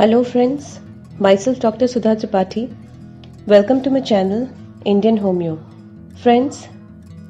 Hello friends, myself Dr. Sudha Tripathi. Welcome to my channel Indian Homeo. Friends,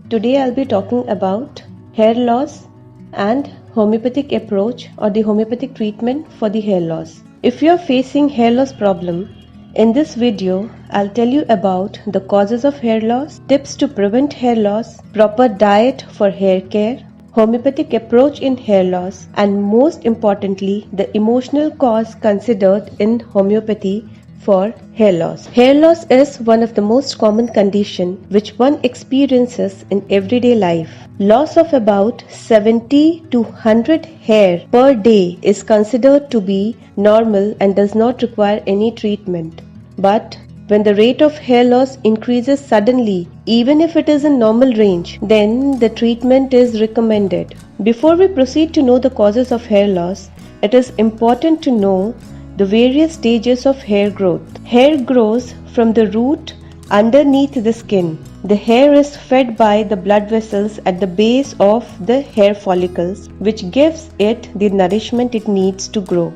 today I'll be talking about hair loss and homeopathic approach or the homeopathic treatment for the hair loss. If you are facing hair loss problem, in this video I'll tell you about the causes of hair loss, tips to prevent hair loss, proper diet for hair care, homeopathic approach in hair loss, and most importantly, the emotional cause considered in homeopathy for hair loss. Hair loss is one of the most common condition which one experiences in everyday life. Loss of about 70 to 100 hair per day is considered to be normal and does not require any treatment. But when the rate of hair loss increases suddenly, even if it is in normal range, then the treatment is recommended. Before we proceed to know the causes of hair loss, it is important to know the various stages of hair growth. Hair grows from the root underneath the skin. The hair is fed by the blood vessels at the base of the hair follicles, which gives it the nourishment it needs to grow.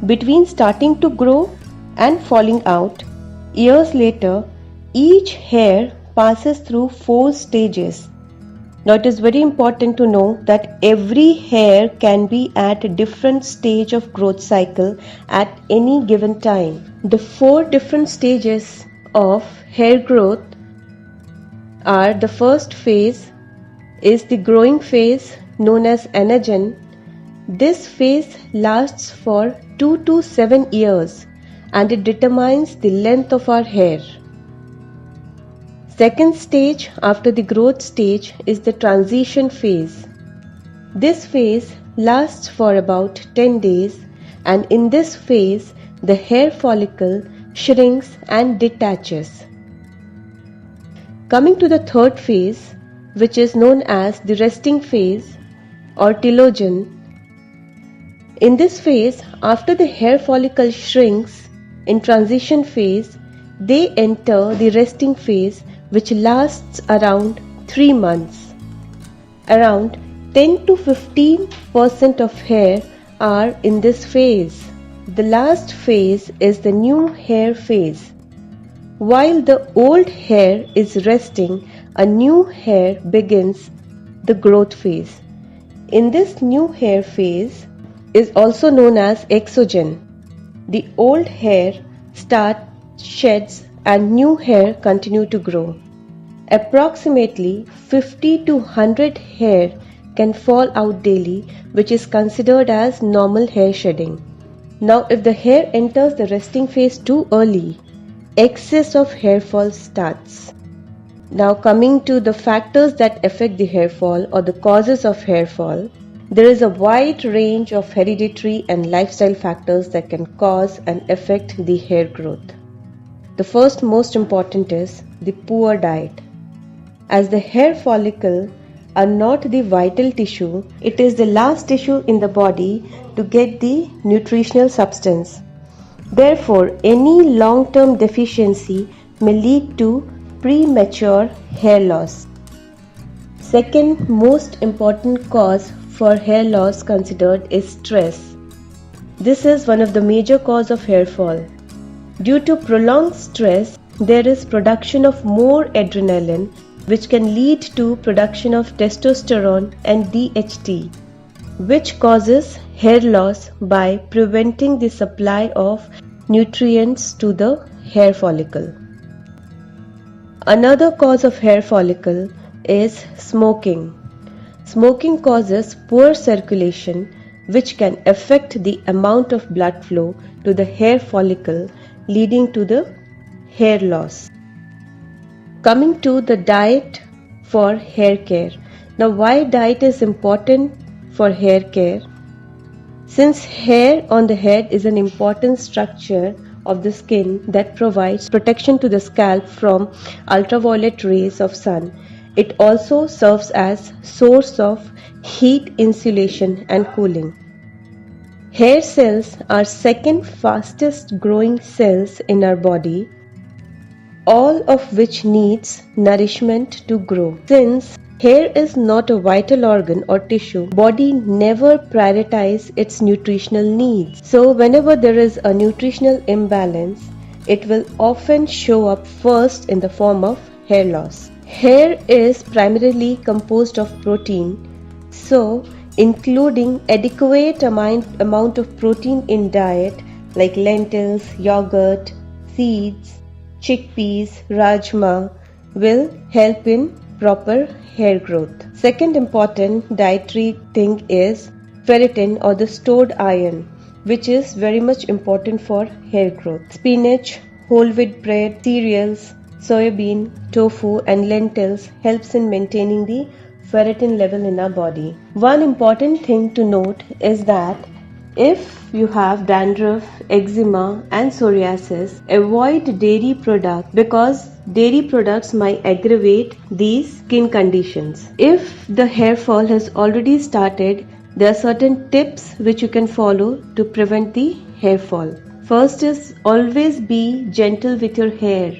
Between starting to grow and falling out, years later, each hair passes through 4 stages. Now it is very important to know that every hair can be at a different stage of growth cycle at any given time. The 4 different stages of hair growth are: the first phase is the growing phase known as anagen. This phase lasts for 2 to 7 years and it determines the length of our hair. Second stage after the growth stage is the transition phase. This phase lasts for about 10 days, and in this phase the hair follicle shrinks and detaches. Coming to the third phase, which is known as the resting phase or telogen. In this phase, after the hair follicle shrinks, in transition phase, they enter the resting phase, which lasts around 3 months. Around 10 to 15% of hair are in this phase. The last phase is the new hair phase. While the old hair is resting, a new hair begins the growth phase. In this new hair phase is also known as exogen. The old hair sheds and new hair continue to grow. Approximately 50 to 100 hair can fall out daily, which is considered as normal hair shedding. Now if the hair enters the resting phase too early, excess of hair fall starts. Now coming to the factors that affect the hair fall or the causes of hair fall, there is a wide range of hereditary and lifestyle factors that can cause and affect the hair growth. The first most important is the poor diet. As the hair follicle are not the vital tissue, it is the last tissue in the body to get the nutritional substance. Therefore, any long-term deficiency may lead to premature hair loss. Second most important cause for hair loss considered is stress. This is one of the major cause of hair fall. Due to prolonged stress, there is production of more adrenaline, which can lead to production of testosterone and DHT, which causes hair loss by preventing the supply of nutrients to the hair follicle. Another cause of hair follicle is smoking. Smoking causes poor circulation, which can affect the amount of blood flow to the hair follicle, leading to the hair loss. Coming to the diet for hair care. Now, why diet is important for hair care? Since hair on the head is an important structure of the skin that provides protection to the scalp from ultraviolet rays of sun, it also serves as source of heat insulation and cooling. Hair cells are second fastest growing cells in our body, all of which needs nourishment to grow. Since Hair is not a vital organ or tissue. Body never prioritizes its nutritional needs. So whenever there is a nutritional imbalance, it will often show up first in the form of hair loss. Hair is primarily composed of protein, so including adequate amount of protein in diet like lentils, yogurt, seeds, chickpeas, rajma will help in proper hair growth. Second important dietary thing is ferritin or the stored iron, which is very much important for hair growth. Spinach, whole wheat bread, cereals, soybean, tofu and lentils helps in maintaining the ferritin level in our body. One important thing to note is that if you have dandruff, eczema and psoriasis, avoid dairy products because dairy products might aggravate these skin conditions. If the hair fall has already started, there are certain tips which you can follow to prevent the hair fall. First is always be gentle with your hair.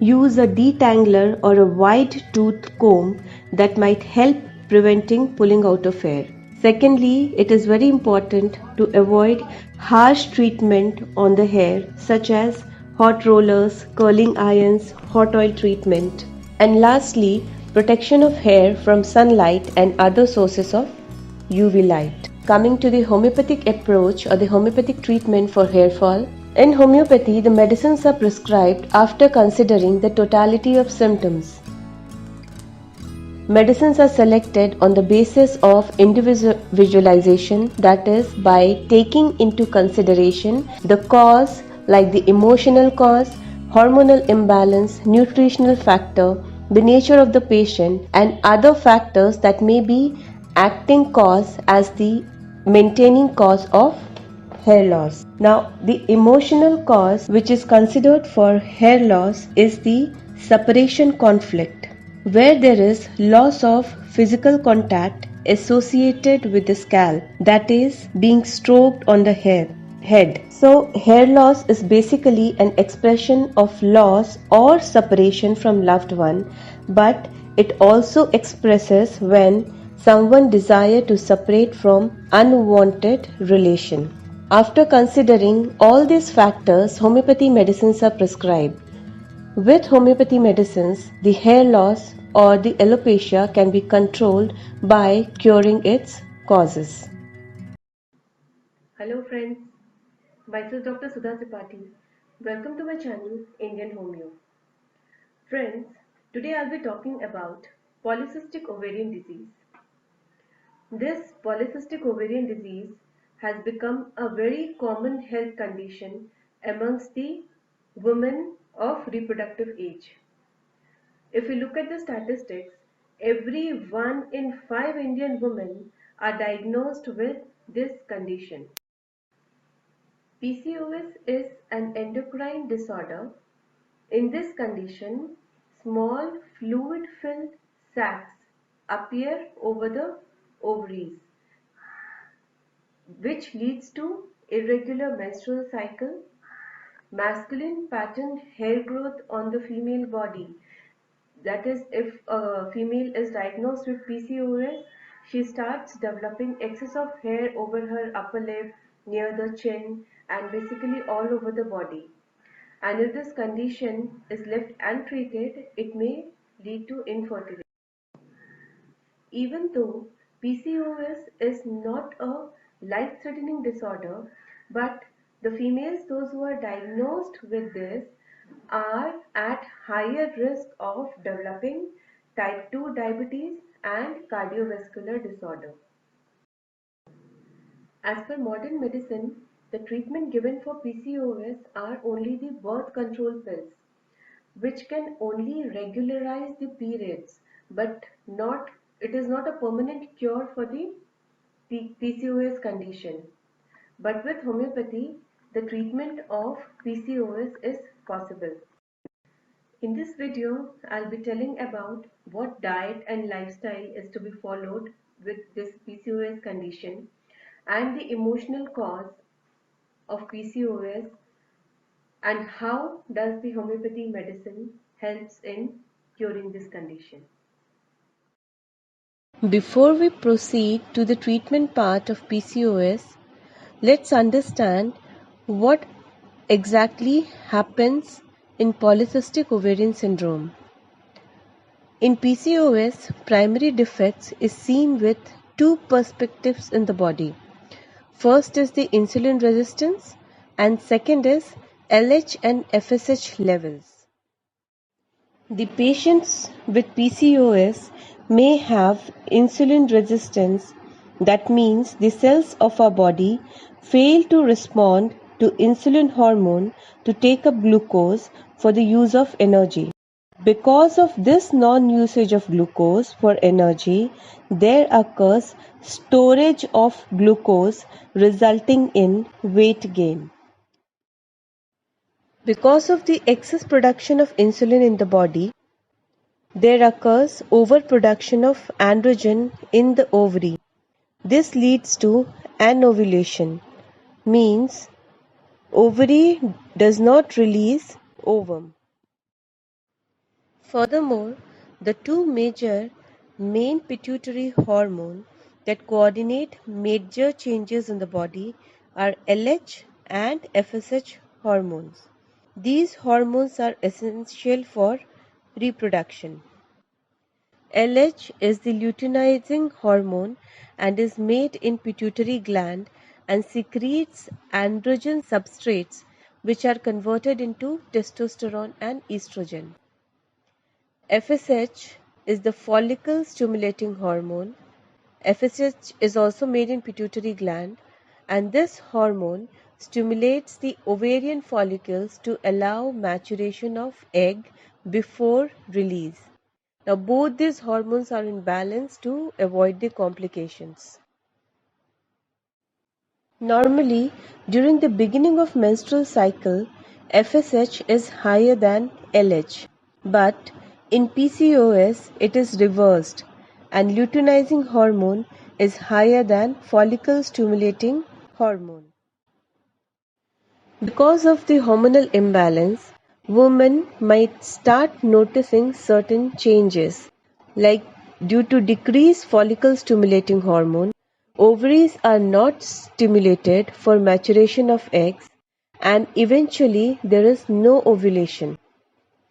Use a detangler or a wide tooth comb that might help preventing pulling out of hair. Secondly, it is very important to avoid harsh treatment on the hair such as hot rollers, curling irons, hot oil treatment. And lastly, protection of hair from sunlight and other sources of UV light. Coming to the homeopathic approach or the homeopathic treatment for hair fall. In homeopathy, the medicines are prescribed after considering the totality of symptoms. Medicines are selected on the basis of individualization, that is, by taking into consideration the cause like the emotional cause, hormonal imbalance, nutritional factor, the nature of the patient, and other factors that may be acting cause as the maintaining cause of hair loss. Now, the emotional cause which is considered for hair loss is the separation conflict, where there is loss of physical contact associated with the scalp, that is, being stroked on the head. So, hair loss is basically an expression of loss or separation from loved one, but it also expresses when someone desire to separate from unwanted relation. After considering all these factors, homeopathy medicines are prescribed. With homeopathy medicines, the hair loss or the alopecia can be controlled by curing its causes. Hello friends, myself Dr. Sudha Tripathi. Welcome to my channel Indian Homeo. Friends, today I'll be talking about polycystic ovarian disease. This polycystic ovarian disease has become a very common health condition amongst the women of reproductive age. If we look at the statistics, every 1 in 5 Indian women are diagnosed with this condition. PCOS is an endocrine disorder. In this condition, small fluid-filled sacs appear over the ovaries, which leads to irregular menstrual cycle, masculine patterned hair growth on the female body. That is, if a female is diagnosed with PCOS, she starts developing excess of hair over her upper lip, near the chin, and basically all over the body. And if this condition is left untreated, it may lead to infertility. Even though PCOS is not a life-threatening disorder, but the females, those who are diagnosed with this, are at higher risk of developing type 2 diabetes and cardiovascular disorder. As per modern medicine, the treatment given for PCOS are only the birth control pills, which can only regularize the periods, but it is not a permanent cure for the PCOS condition. But with homeopathy, the treatment of PCOS is possible. In this video, I'll be telling about what diet and lifestyle is to be followed with this PCOS condition and the emotional cause of PCOS and how does the homeopathy medicine helps in curing this condition. Before we proceed to the treatment part of PCOS, let's understand what exactly happens in polycystic ovarian syndrome. In PCOS, primary defects is seen with two perspectives in the body. First is the insulin resistance and second is LH and FSH levels. The patients with PCOS may have insulin resistance. That means the cells of our body fail to respond to insulin hormone to take up glucose for the use of energy. Because of this non-usage of glucose for energy, there occurs storage of glucose resulting in weight gain. Because of the excess production of insulin in the body, there occurs overproduction of androgen in the ovary. This leads to anovulation, means ovary does not release ovum. Furthermore, the two major main pituitary hormone that coordinate major changes in the body are LH and FSH hormones. These hormones are essential for reproduction. LH is the luteinizing hormone and is made in pituitary gland and secretes androgen substrates which are converted into testosterone and estrogen. FSH is the follicle stimulating hormone. FSH is also made in pituitary gland and this hormone stimulates the ovarian follicles to allow maturation of egg before release. Now both these hormones are in balance to avoid the complications. Normally, during the beginning of menstrual cycle, FSH is higher than LH. But in PCOS it is reversed and luteinizing hormone is higher than follicle stimulating hormone. Because of the hormonal imbalance, women might start noticing certain changes like due to decreased follicle stimulating hormone, ovaries are not stimulated for maturation of eggs and eventually there is no ovulation.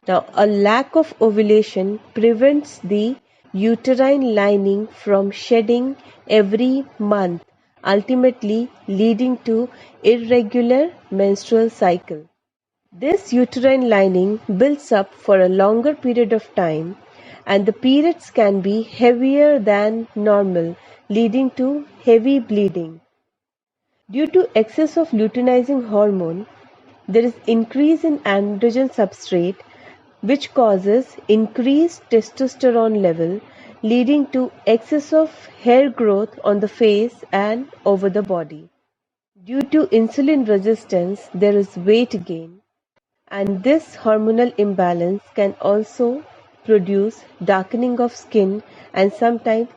Now, a lack of ovulation prevents the uterine lining from shedding every month, ultimately leading to irregular menstrual cycle. This uterine lining builds up for a longer period of time and the periods can be heavier than normal, leading to heavy bleeding. Due to excess of luteinizing hormone, there is increase in androgen substrate which causes increased testosterone level leading to excess of hair growth on the face and over the body. Due to insulin resistance, there is weight gain and this hormonal imbalance can also produce darkening of skin and sometimes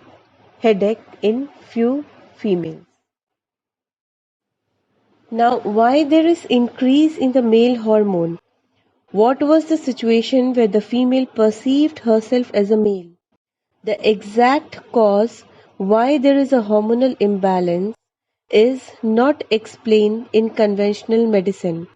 headache in few females. Now, why there is increase in the male hormone? What was the situation where the female perceived herself as a male? The exact cause why there is a hormonal imbalance is not explained in conventional medicine.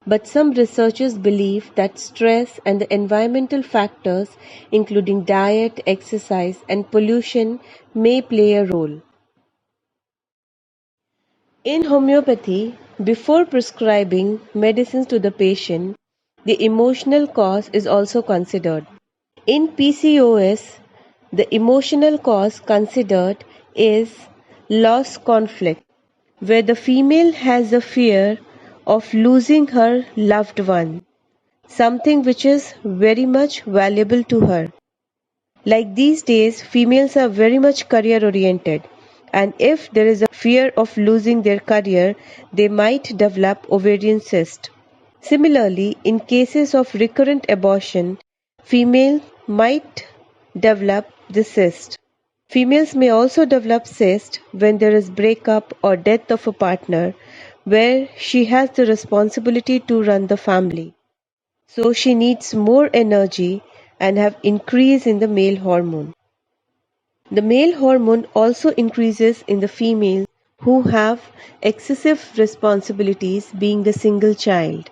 But some researchers believe that stress and the environmental factors, including diet, exercise, and pollution, may play a role. In homeopathy, before prescribing medicines to the patient, the emotional cause is also considered. In PCOS, the emotional cause considered is loss conflict, where the female has a fear of losing her loved one, something which is very much valuable to her. Like these days, females are very much career oriented, and if there is a fear of losing their career, they might develop ovarian cyst. Similarly, in cases of recurrent abortion, female might develop the cyst. Females may also develop cyst when there is breakup or death of a partner where she has the responsibility to run the family. So she needs more energy and have increase in the male hormone. The male hormone also increases in the females who have excessive responsibilities, being the single child.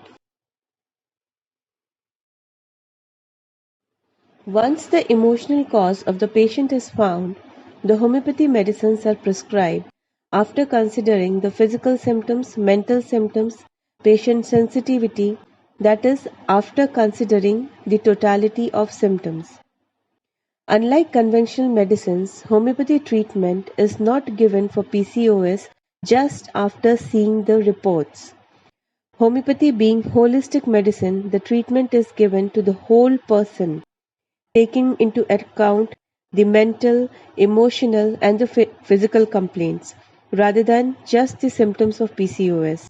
Once the emotional cause of the patient is found, the homeopathy medicines are prescribed after considering the physical symptoms, mental symptoms, patient sensitivity, that is, after considering the totality of symptoms. Unlike conventional medicines, homeopathy treatment is not given for PCOS just after seeing the reports. Homeopathy being holistic medicine, the treatment is given to the whole person, taking into account the mental, emotional, and the physical complaints, rather than just the symptoms of PCOS.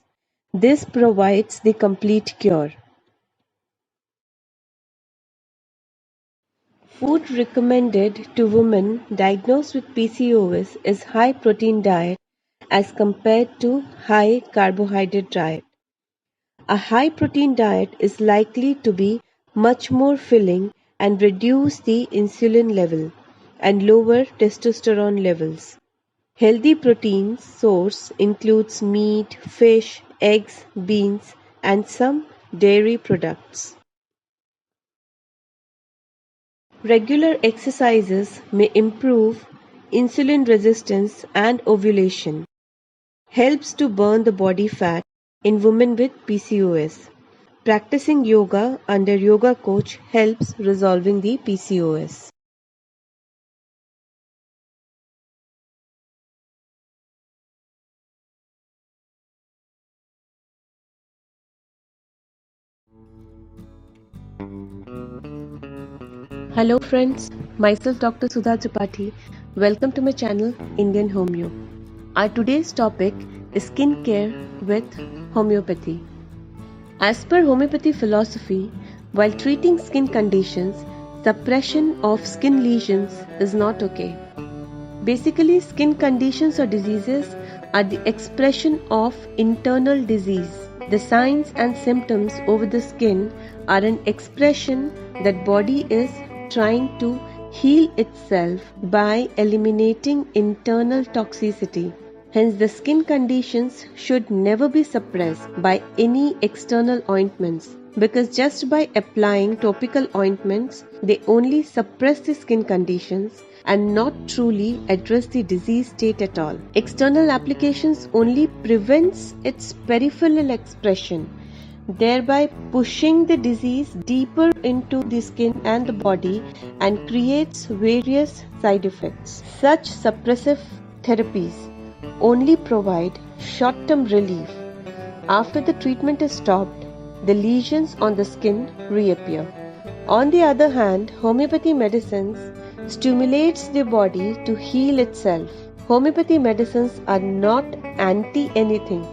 This provides the complete cure. Food recommended to women diagnosed with PCOS is high protein diet as compared to high carbohydrate diet. A high protein diet is likely to be much more filling and reduce the insulin level and lower testosterone levels. Healthy protein source includes meat, fish, eggs, beans, and some dairy products. Regular exercises may improve insulin resistance and ovulation. Helps to burn the body fat in women with PCOS. Practicing yoga under yoga coach helps resolving the PCOS. Hello friends, myself Dr. Sudha Tripathi. Welcome to my channel Indian Homeo. Our today's topic is skincare with homeopathy. As per homeopathy philosophy, while treating skin conditions, suppression of skin lesions is not okay. Basically, skin conditions or diseases are the expression of internal disease. The signs and symptoms over the skin are an expression that body is trying to heal itself by eliminating internal toxicity. Hence, the skin conditions should never be suppressed by any external ointments, because just by applying topical ointments, they only suppress the skin conditions and not truly address the disease state at all. External applications only prevents its peripheral expression, thereby pushing the disease deeper into the skin and the body and creates various side effects. Such suppressive therapies only provide short-term relief. After the treatment is stopped, the lesions on the skin reappear. On the other hand, homeopathy medicines stimulates the body to heal itself. Homeopathy medicines are not anti-anything,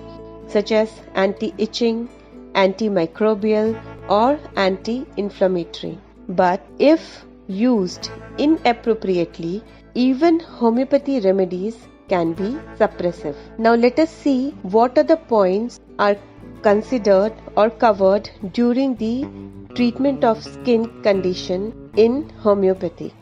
such as anti-itching, antimicrobial, or anti-inflammatory. But if used inappropriately, even homeopathy remedies can be suppressive. Now let us see what are the points are considered or covered during the treatment of skin condition in homeopathy.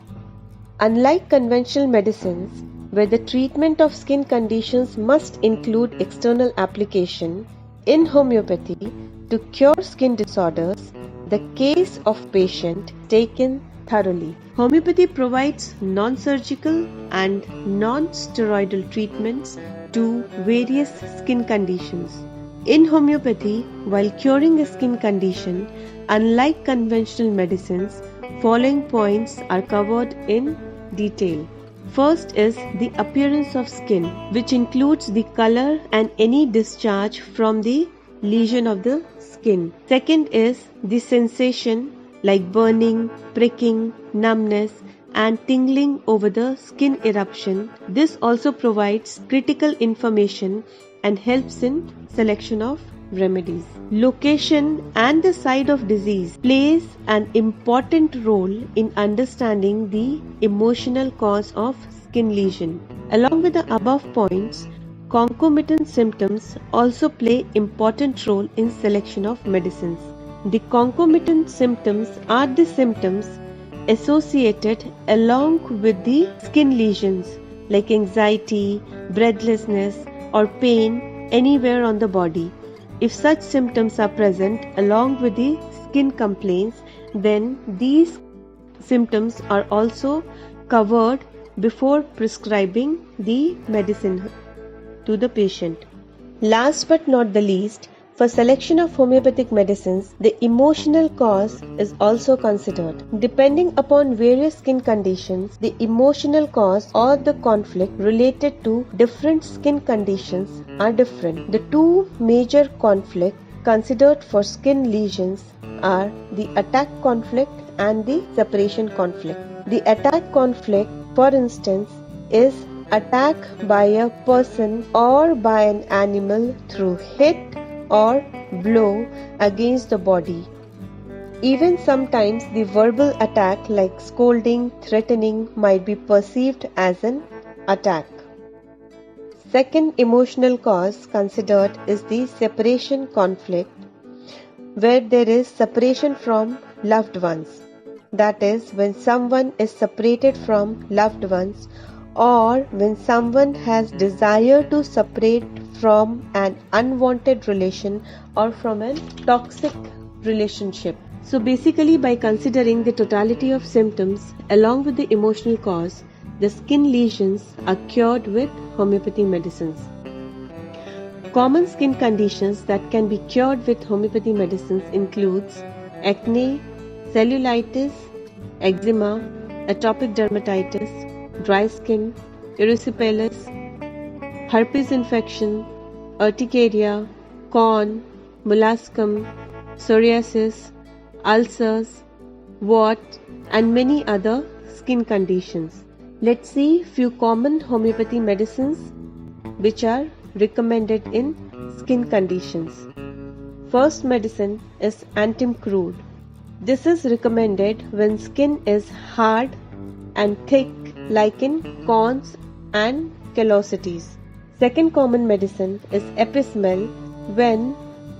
Unlike conventional medicines, where the treatment of skin conditions must include external application, in homeopathy, to cure skin disorders, the case of patient taken thoroughly. Homeopathy provides non-surgical and non-steroidal treatments to various skin conditions. In homeopathy, while curing a skin condition, unlike conventional medicines, following points are covered in detail. First is the appearance of skin, which includes the color and any discharge from the lesion of the skin. Second is the sensation like burning, pricking, numbness, and tingling over the skin eruption. This also provides critical information and helps in selection of remedies. Location and the site of disease plays an important role in understanding the emotional cause of skin lesion. Along with the above points, concomitant symptoms also play important role in selection of medicines. The concomitant symptoms are the symptoms associated along with the skin lesions like anxiety, breathlessness, or pain anywhere on the body. If such symptoms are present along with the skin complaints, then these symptoms are also covered before prescribing the medicine to the patient. Last but not the least, for selection of homeopathic medicines, the emotional cause is also considered. Depending upon various skin conditions, the emotional cause or the conflict related to different skin conditions are different. The two major conflicts considered for skin lesions are the attack conflict and the separation conflict. The attack conflict, for instance, is attack by a person or by an animal through hit or blow against the body. Even sometimes the verbal attack like scolding, threatening might be perceived as an attack. Second emotional cause considered is the separation conflict, where there is separation from loved ones. That is, when someone is separated from loved ones, or when someone has desire to separate from an unwanted relation or from a toxic relationship. So basically, by considering the totality of symptoms along with the emotional cause, the skin lesions are cured with homeopathy medicines. Common skin conditions that can be cured with homeopathy medicines includes acne, cellulitis, eczema, atopic dermatitis, dry skin, erysipelas, herpes infection, urticaria, corn, molluscum, psoriasis, ulcers, wart, and many other skin conditions. Let's see few common homeopathy medicines which are recommended in skin conditions. First medicine is Antim-Crude. This is recommended when skin is hard and thick like in corns and callosities. Second common medicine is Epismel when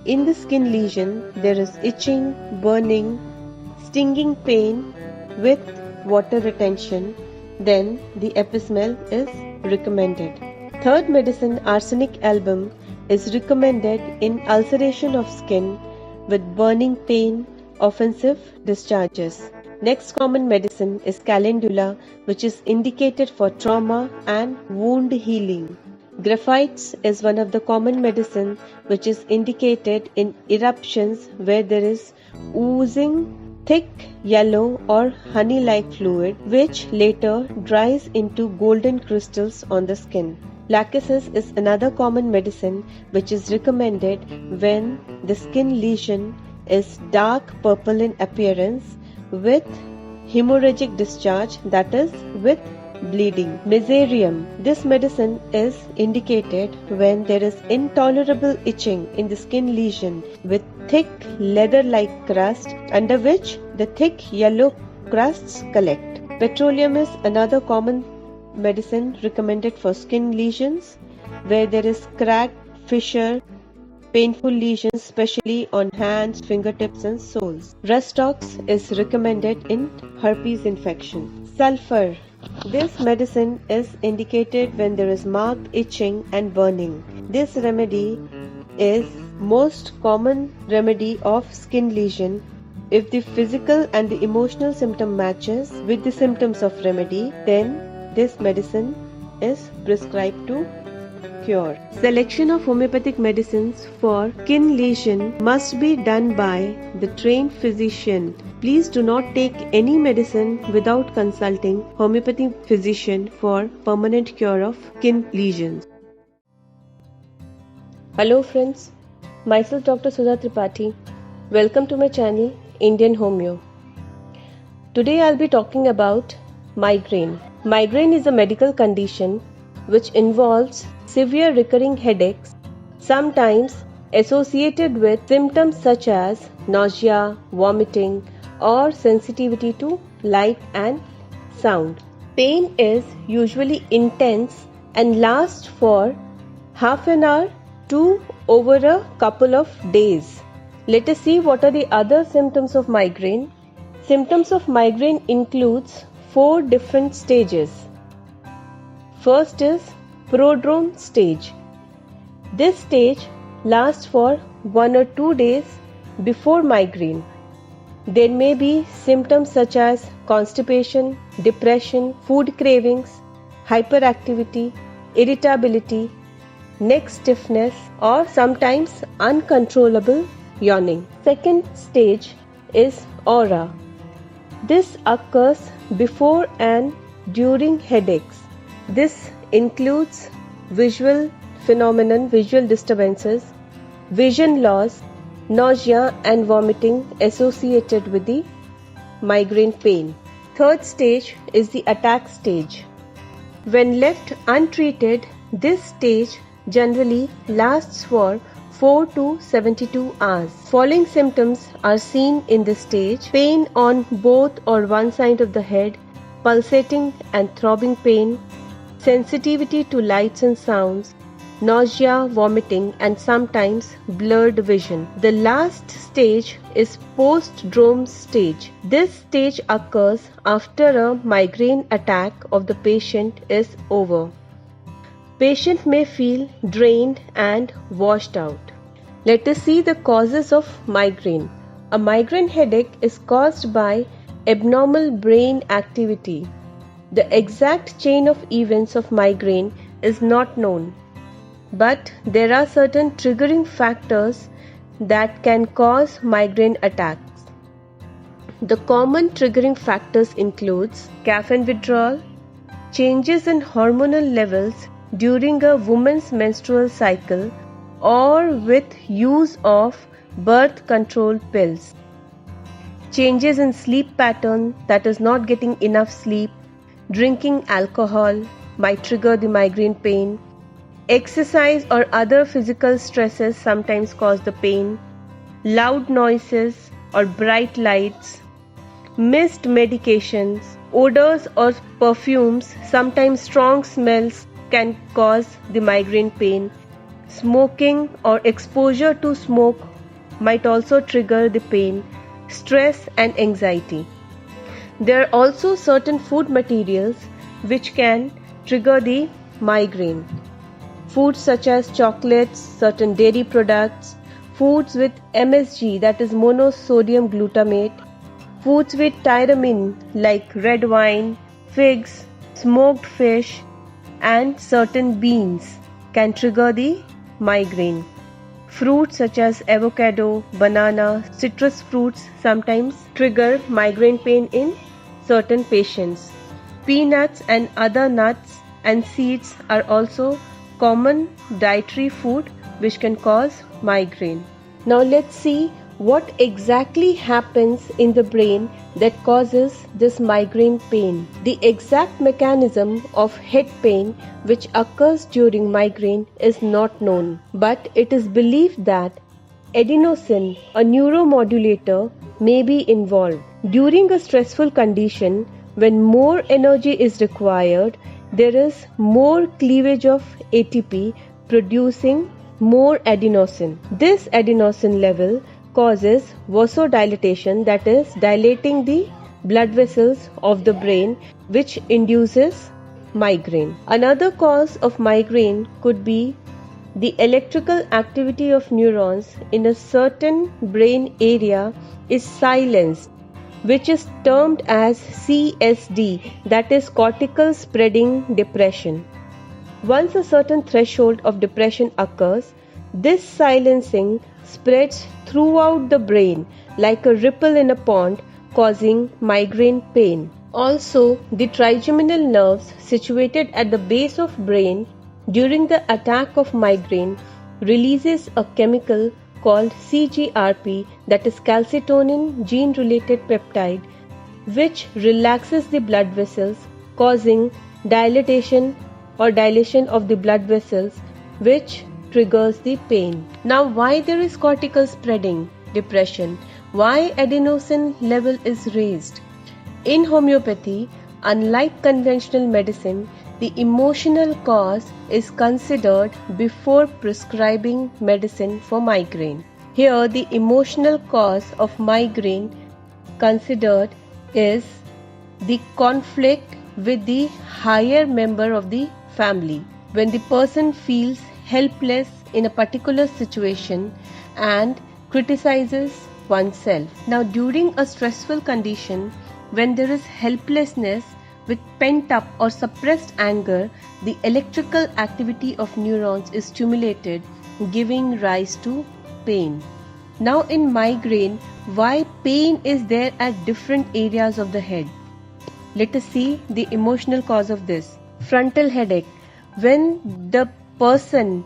in the skin lesion there is itching, burning, stinging pain with water retention, then the Epismel is recommended. Third medicine, Arsenic Album, is recommended in ulceration of skin with burning pain, offensive discharges. Next common medicine is Calendula, which is indicated for trauma and wound healing. Graphites is one of the common medicine which is indicated in eruptions where there is oozing thick yellow or honey-like fluid which later dries into golden crystals on the skin. Lachesis is another common medicine which is recommended when the skin lesion is dark purple in appearance with hemorrhagic discharge, that is with bleeding. Mesareum. This medicine is indicated when there is intolerable itching in the skin lesion with thick leather-like crust under which the thick yellow crusts collect. Petroleum is another common medicine recommended for skin lesions where there is crack, fissure, painful lesions especially on hands, fingertips and soles. Rustox is recommended in herpes infection. Sulfur. This medicine is indicated when there is marked itching and burning. This remedy is most common remedy of skin lesion. If the physical and the emotional symptom matches with the symptoms of remedy, then this medicine is prescribed to cure. Selection of homeopathic medicines for skin lesion must be done by the trained physician. Please do not take any medicine without consulting homeopathy physician for permanent cure of skin lesions. Hello friends, myself Dr. Sudha Tripathi. Welcome to my channel Indian Homeo. Today I'll be talking about migraine. Migraine is a medical condition which involves severe recurring headaches, sometimes associated with symptoms such as nausea, vomiting, or sensitivity to light and sound. Pain is usually intense and lasts for half an hour to over a couple of days. Let us see what are the other symptoms of migraine. Symptoms of migraine includes 4 different stages. First is prodrome stage. This stage lasts for 1 or 2 days before migraine. There may be symptoms such as constipation, depression, food cravings, hyperactivity, irritability, neck stiffness, or sometimes uncontrollable yawning. Second stage is aura. This occurs before and during headaches. This includes visual phenomenon, visual disturbances, vision loss, nausea and vomiting associated with the migraine pain. Third stage is the attack stage. When left untreated, this stage generally lasts for 4 to 72 hours. Following symptoms are seen in this stage: pain on both or one side of the head, pulsating and throbbing pain, sensitivity to lights and sounds, nausea, vomiting, and sometimes blurred vision. The last stage is post-drome stage. This stage occurs after a migraine attack of the patient is over. Patient may feel drained and washed out. Let us see the causes of migraine. A migraine headache is caused by abnormal brain activity. The exact chain of events of migraine is not known, but there are certain triggering factors that can cause migraine attacks. The common triggering factors includes caffeine withdrawal, changes in hormonal levels during a woman's menstrual cycle, or with use of birth control pills. Changes in sleep pattern, that is not getting enough sleep, drinking alcohol might trigger the migraine pain. Exercise or other physical stresses sometimes cause the pain. Loud noises or bright lights, missed medications, odors or perfumes, sometimes strong smells can cause the migraine pain. Smoking or exposure to smoke might also trigger the pain. Stress and anxiety. There are also certain food materials which can trigger the migraine. Foods such as chocolates, certain dairy products, foods with MSG, that is monosodium glutamate, foods with tyramine like red wine, figs, smoked fish, and certain beans can trigger the migraine. Fruits such as avocado, banana, citrus fruits sometimes trigger migraine pain in certain patients. Peanuts and other nuts and seeds are also common dietary food which can cause migraine. Now let's see what exactly happens in the brain that causes this migraine pain. The exact mechanism of head pain which occurs during migraine is not known, but it is believed that adenosine, a neuromodulator, may be involved. During a stressful condition, when more energy is required, there is more cleavage of ATP, producing more adenosine. This adenosine level causes vasodilatation, that is, dilating the blood vessels of the brain, which induces migraine. Another cause of migraine could be the electrical activity of neurons in a certain brain area is silenced, which is termed as CSD, that is cortical spreading depression. Once a certain threshold of depression occurs, this silencing spreads throughout the brain like a ripple in a pond, causing migraine pain. Also, the trigeminal nerves situated at the base of brain during the attack of migraine releases a chemical called CGRP, that is calcitonin gene-related peptide, which relaxes the blood vessels, causing dilation of the blood vessels, which triggers the pain. Now, why there is cortical spreading depression? Why adenosine level is raised? In homeopathy, unlike conventional medicine, the emotional cause is considered before prescribing medicine for migraine. Here, the emotional cause of migraine considered is the conflict with the higher member of the family. When the person feels helpless in a particular situation and criticizes oneself. Now, during a stressful condition, when there is helplessness with pent up or suppressed anger, the electrical activity of neurons is stimulated, giving rise to pain. Now, in migraine, why pain is there at different areas of the head? Let us see the emotional cause of this. Frontal headache. When the person's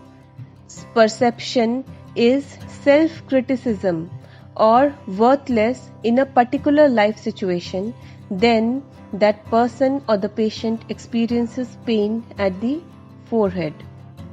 perception is self-criticism or worthless in a particular life situation, then that person or the patient experiences pain at the forehead.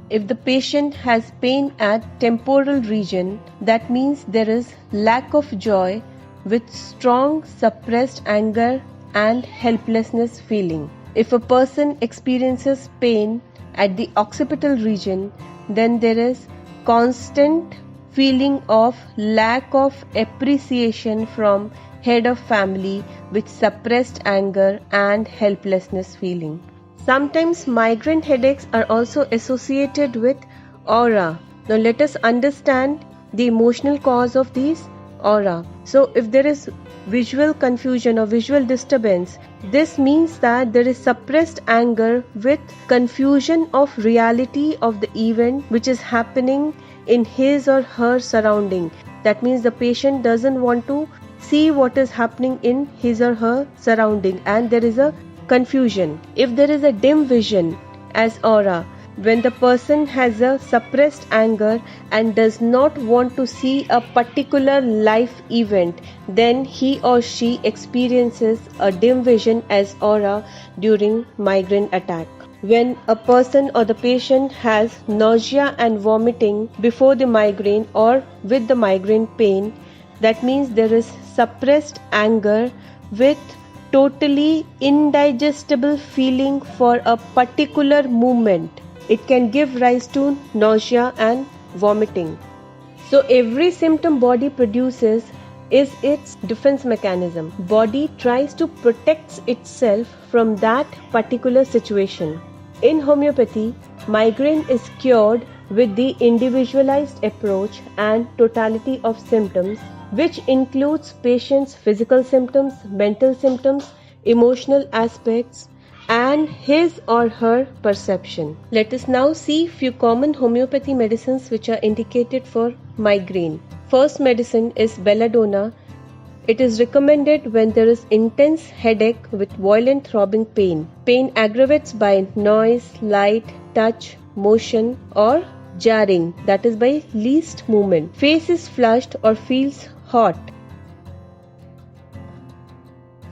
If the patient has pain at temporal region, that means there is lack of joy with strong suppressed anger and helplessness feeling. If a person experiences pain at the occipital region, then there is constant feeling of lack of appreciation from head of family with suppressed anger and helplessness feeling. Sometimes migraine headaches are also associated with aura. Now let us understand the emotional cause of these aura. So if there is visual confusion or visual disturbance, this means that there is suppressed anger with confusion of reality of the event which is happening in his or her surrounding. That means the patient doesn't want to see what is happening in his or her surrounding, and there is a confusion. If there is a dim vision as aura, when the person has a suppressed anger and does not want to see a particular life event, then he or she experiences a dim vision as aura during migraine attack. When a person or the patient has nausea and vomiting before the migraine or with the migraine pain, that means there is suppressed anger with totally indigestible feeling for a particular movement. It can give rise to nausea and vomiting. So every symptom body produces is its defense mechanism. Body tries to protect itself from that particular situation. In homeopathy, migraine is cured with the individualized approach and totality of symptoms, which includes patient's physical symptoms, mental symptoms, emotional aspects, and his or her perception. Let us now see few common homeopathy medicines which are indicated for migraine. First medicine is belladonna. It is recommended when there is intense headache with violent throbbing pain. Pain aggravates by noise, light, touch, motion, or jarring, that is by least movement. Face is flushed or feels hot.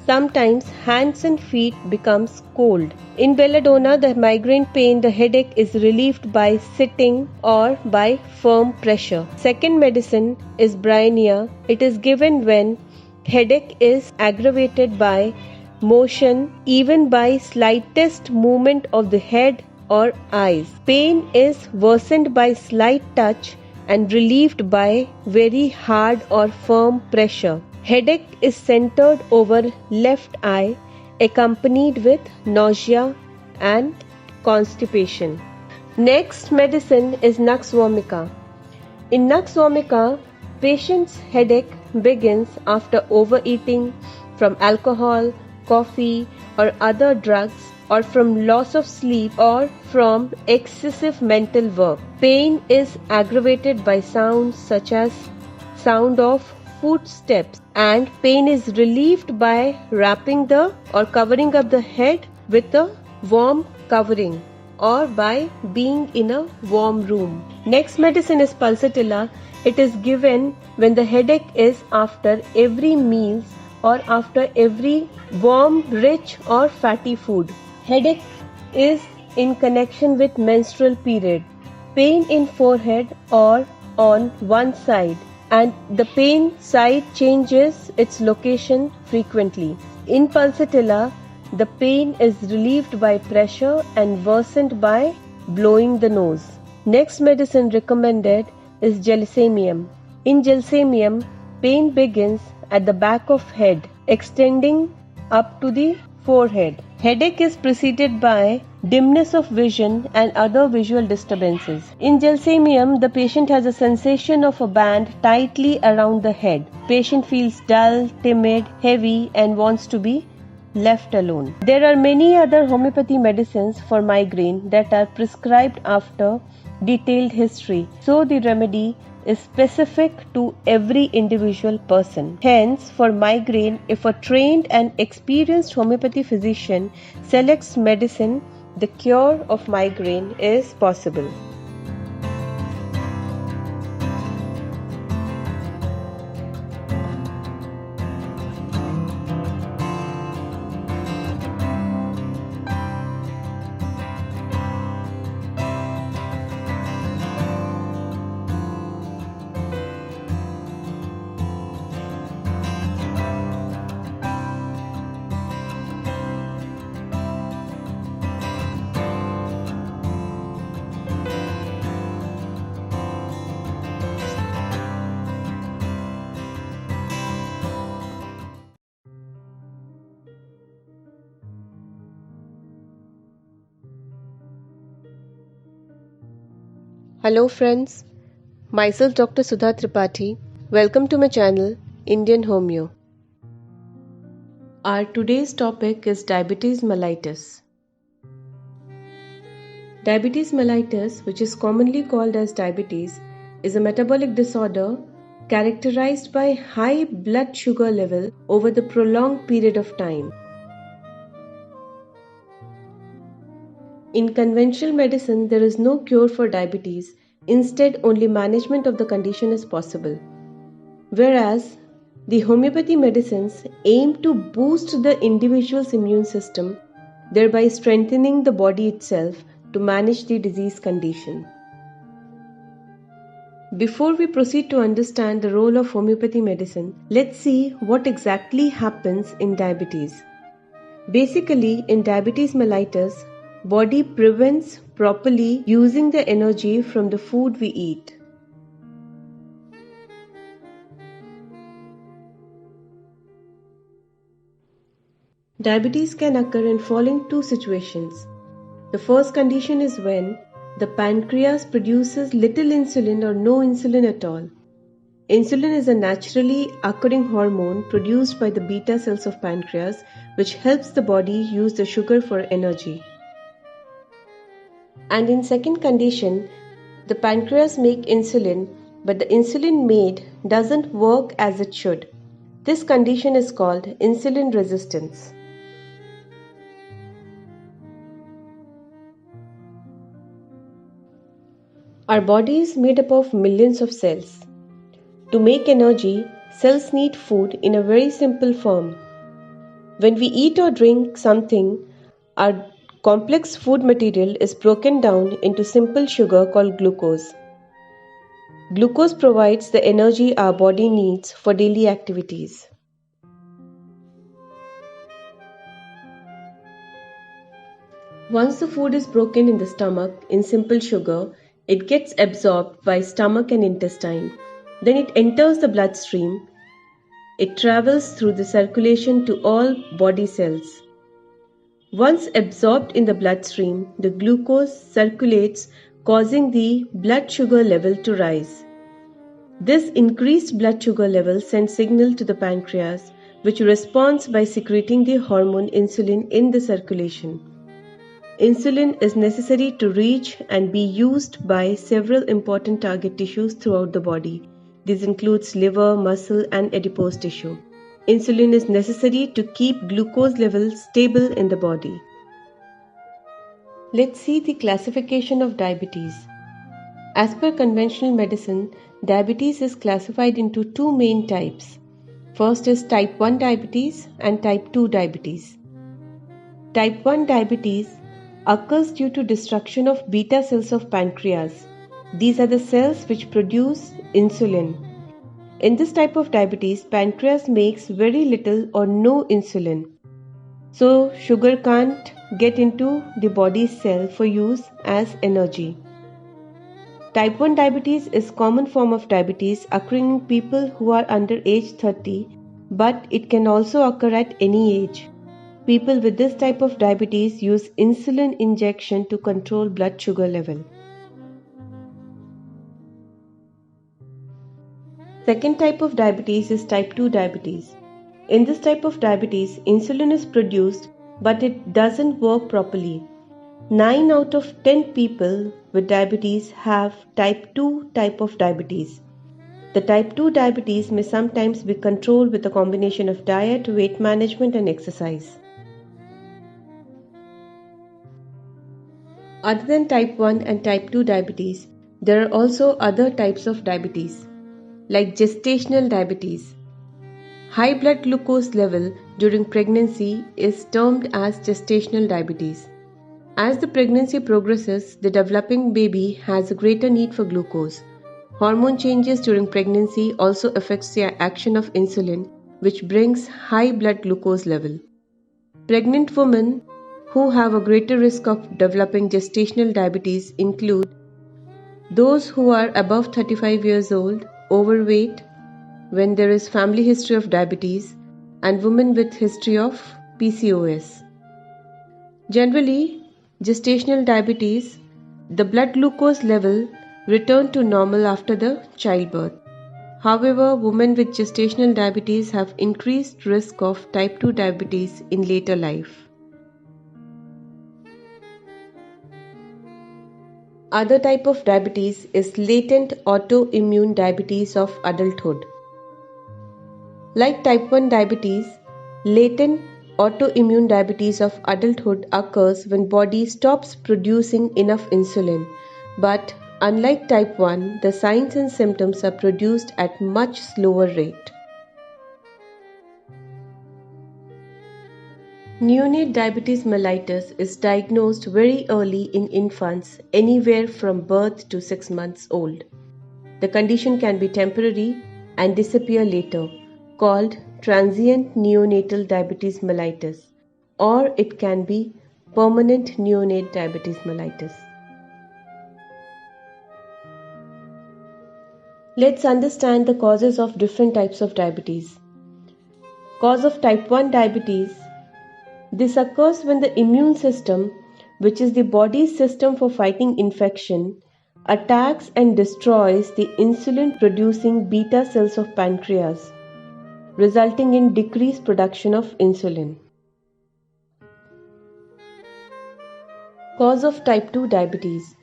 Sometimes hands and feet becomes cold. In belladonna, the migraine pain, the headache is relieved by sitting or by firm pressure. Second medicine is bryonia. It is given when headache is aggravated by motion, even by slightest movement of the head or eyes. Pain is worsened by slight touch and relieved by very hard or firm pressure. Headache is centered over left eye, accompanied with nausea and constipation. Next medicine is Nux vomica. In Nux vomica, patient's headache begins after overeating, from alcohol, coffee, or other drugs, or from loss of sleep, or from excessive mental work. Pain is aggravated by sounds such as sound of footsteps, and pain is relieved by wrapping the or covering up the head with a warm covering, or by being in a warm room. Next medicine is pulsatilla. It is given when the headache is after every meal or after every warm, rich or fatty food. Headache is in connection with menstrual period. Pain in forehead or on one side, and the pain side changes its location frequently. In pulsatilla, the pain is relieved by pressure and worsened by blowing the nose. Next medicine recommended is gelsemium. In gelsemium, pain begins at the back of head extending up to the forehead. Headache is preceded by dimness of vision and other visual disturbances. In gelsemium, the patient has a sensation of a band tightly around the head. Patient feels dull, timid, heavy and wants to be left alone. There are many other homeopathy medicines for migraine that are prescribed after detailed history, so the remedy is specific to every individual person. Hence, for migraine, if a trained and experienced homeopathy physician selects medicine, the cure of migraine is possible. Hello friends, myself Dr. Sudha Tripathi. Welcome to my channel Indian Homeo. Our today's topic is diabetes mellitus. Diabetes mellitus, which is commonly called as diabetes, is a metabolic disorder characterized by high blood sugar level over the prolonged period of time. In conventional medicine, there is no cure for diabetes. Instead, only management of the condition is possible. Whereas, the homeopathy medicines aim to boost the individual's immune system, thereby strengthening the body itself to manage the disease condition. Before we proceed to understand the role of homeopathy medicine, let's see what exactly happens in diabetes. Basically, in diabetes mellitus, body prevents properly using the energy from the food we eat. Diabetes can occur in following two situations. The first condition is when the pancreas produces little insulin or no insulin at all. Insulin is a naturally occurring hormone produced by the beta cells of pancreas, which helps the body use the sugar for energy. And in second condition, the pancreas make insulin, but the insulin made doesn't work as it should. This condition is called insulin resistance. Our body is made up of millions of cells. To make energy, cells need food in a very simple form. When we eat or drink something, our complex food material is broken down into simple sugar called glucose. Glucose provides the energy our body needs for daily activities. Once the food is broken in the stomach in simple sugar, it gets absorbed by stomach and intestine. Then it enters the bloodstream. It travels through the circulation to all body cells. Once absorbed in the bloodstream, the glucose circulates, causing the blood sugar level to rise. This increased blood sugar level sends signal to the pancreas, which responds by secreting the hormone insulin in the circulation. Insulin is necessary to reach and be used by several important target tissues throughout the body. This includes liver, muscle, and adipose tissue. Insulin is necessary to keep glucose levels stable in the body. Let's see the classification of diabetes. As per conventional medicine, diabetes is classified into two main types. First is type 1 diabetes and type 2 diabetes. Type 1 diabetes occurs due to destruction of beta cells of pancreas. These are the cells which produce insulin. In this type of diabetes, pancreas makes very little or no insulin. So, sugar can't get into the body's cell for use as energy. Type 1 diabetes is a common form of diabetes occurring in people who are under age 30 but it can also occur at any age. People with this type of diabetes use insulin injection to control blood sugar level. Second type of diabetes is type 2 diabetes. In this type of diabetes, insulin is produced but it doesn't work properly. 9 out of 10 people with diabetes have type 2 type of diabetes. The type 2 diabetes may sometimes be controlled with a combination of diet, weight management and exercise. Other than type 1 and type 2 diabetes, there are also other types of diabetes, like gestational diabetes. High blood glucose level during pregnancy is termed as gestational diabetes. As the pregnancy progresses, the developing baby has a greater need for glucose. Hormone changes during pregnancy also affects the action of insulin, which brings high blood glucose level. Pregnant women who have a greater risk of developing gestational diabetes include those who are above 35 years old, overweight, when there is family history of diabetes, and women with history of PCOS. Generally, gestational diabetes, the blood glucose level return to normal after the childbirth. However, women with gestational diabetes have increased risk of type 2 diabetes in later life. Other type of diabetes is latent autoimmune diabetes of adulthood. Like type 1 diabetes, latent autoimmune diabetes of adulthood occurs when body stops producing enough insulin. But unlike type 1, the signs and symptoms are produced at much slower rate. Neonate diabetes mellitus is diagnosed very early in infants, anywhere from birth to 6 months old. The condition can be temporary and disappear later, called transient neonatal diabetes mellitus, or it can be permanent neonate diabetes mellitus. Let's understand the causes of different types of diabetes. Cause of type 1 diabetes. This occurs when the immune system, which is the body's system for fighting infection, attacks and destroys the insulin producing beta cells of pancreas, resulting in decreased production of insulin. Cause of type 2 diabetes.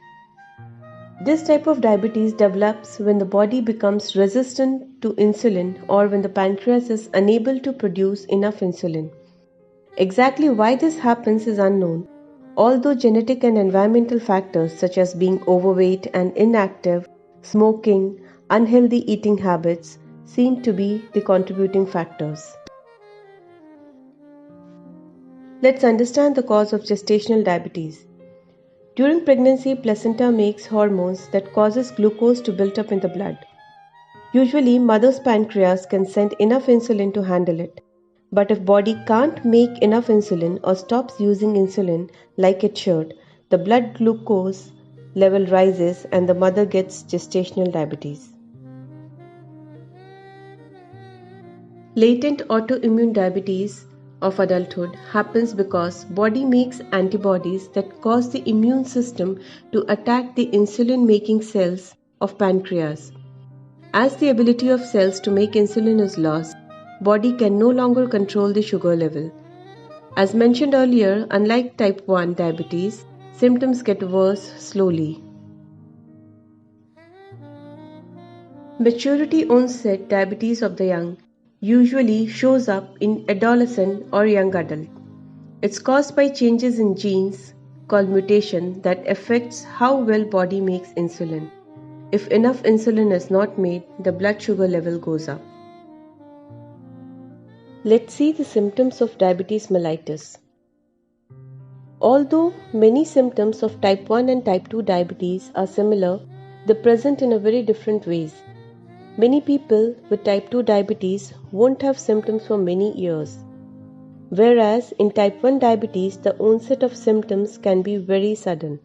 This type of diabetes develops when the body becomes resistant to insulin or when the pancreas is unable to produce enough insulin. Exactly why this happens is unknown, although genetic and environmental factors such as being overweight and inactive, smoking, unhealthy eating habits seem to be the contributing factors. Let's understand the cause of gestational diabetes. During pregnancy, placenta makes hormones that causes glucose to build up in the blood. Usually, mother's pancreas can send enough insulin to handle it. But if body can't make enough insulin or stops using insulin like it should, the blood glucose level rises and the mother gets gestational diabetes. Latent autoimmune diabetes of adulthood happens because body makes antibodies that cause the immune system to attack the insulin making cells of pancreas. As the ability of cells to make insulin is lost, body can no longer control the sugar level. As mentioned earlier, unlike type 1 diabetes, symptoms get worse slowly. Maturity onset diabetes of the young usually shows up in adolescent or young adult. It's caused by changes in genes called mutation that affects how well body makes insulin. If enough insulin is not made, the blood sugar level goes up. Let's see the symptoms of diabetes mellitus. Although many symptoms of type 1 and type 2 diabetes are similar, they present in a very different ways. Many people with type 2 diabetes won't have symptoms for many years. Whereas in type 1 diabetes, the onset of symptoms can be very sudden.